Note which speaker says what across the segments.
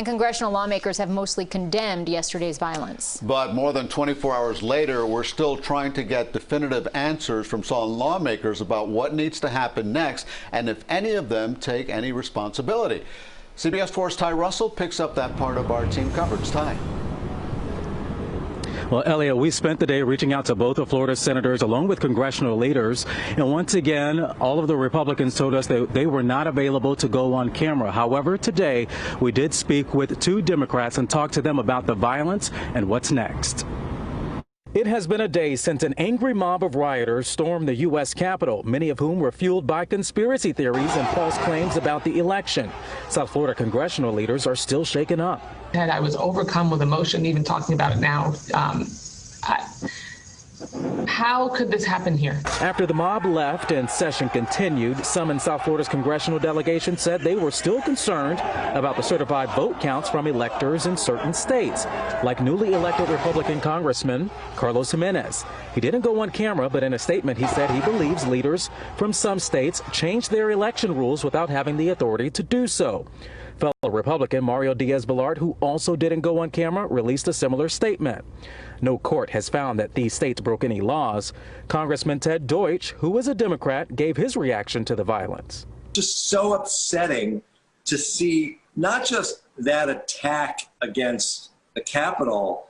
Speaker 1: And congressional lawmakers have mostly condemned yesterday's violence.
Speaker 2: But more than 24 hours later, we're still trying to get definitive answers from some lawmakers about what needs to happen next and if any of them take any responsibility. CBS 4's Ty Russell picks up that part of our team coverage. Ty.
Speaker 3: Well, Elliot, we spent the day reaching out to both of Florida's senators along with congressional leaders. And once again, all of the Republicans told us that they were not available to go on camera. However, today we did speak with two Democrats and talk to them about the violence and what's next. It has been a day since an angry mob of rioters stormed the U.S. Capitol, many of whom were fueled by conspiracy theories and false claims about the election. South Florida congressional leaders are still shaken up.
Speaker 4: I was overcome with emotion even talking about it now. How could this happen here?
Speaker 3: After the mob left and session continued, some in South Florida's congressional delegation said they were still concerned about the certified vote counts from electors in certain states, like newly elected Republican Congressman Carlos Jimenez. He didn't go on camera, but in a statement he said he believes leaders from some states changed their election rules without having the authority to do so. Fellow Republican Mario Diaz-Balart, who also didn't go on camera, released a similar statement. No court has found that these states broke any laws. Congressman Ted Deutch, who is a Democrat, gave his reaction to the violence.
Speaker 5: Just so upsetting to see not just that attack against the Capitol,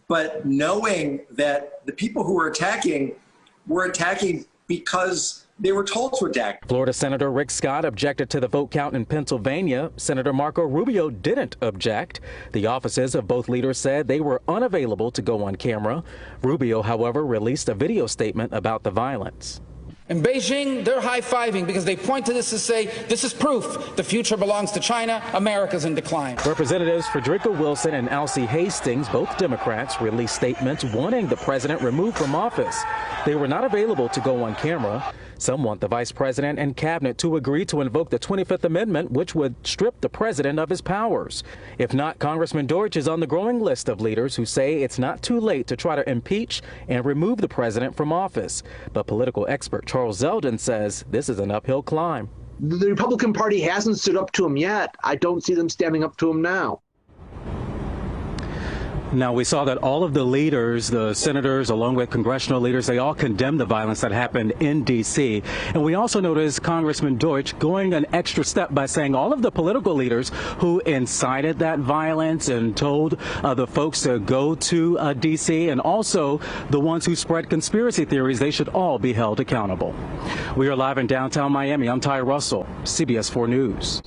Speaker 5: but knowing that the people who were attacking because they were told to attack.
Speaker 3: Florida Senator Rick Scott objected to the vote count in Pennsylvania. Senator Marco Rubio didn't object. The offices of both leaders said they were unavailable to go on camera. Rubio, however, released a video statement about the violence.
Speaker 6: In Beijing, they're high-fiving because they point to this to say, this is proof the future belongs to China, America's in decline.
Speaker 3: Representatives Frederica Wilson and Alcee Hastings, both Democrats, released statements wanting the president removed from office. They were not available to go on camera. Some want the vice president and cabinet to agree to invoke the 25th Amendment, which would strip the president of his powers. If not, Congressman Deutch is on the growing list of leaders who say it's not too late to try to impeach and remove the president from office. But political expert Charles Zeldin says this is an uphill climb.
Speaker 7: The Republican Party hasn't stood up to him yet. I don't see them standing up to him now.
Speaker 3: Now, we saw that all of the leaders, the senators, along with congressional leaders, they all condemned the violence that happened in D.C. And we also noticed Congressman Deutch going an extra step by saying all of the political leaders who incited that violence and told the folks to go to D.C. and also the ones who spread conspiracy theories, they should all be held accountable. We are live in downtown Miami. I'm Ty Russell, CBS 4 News.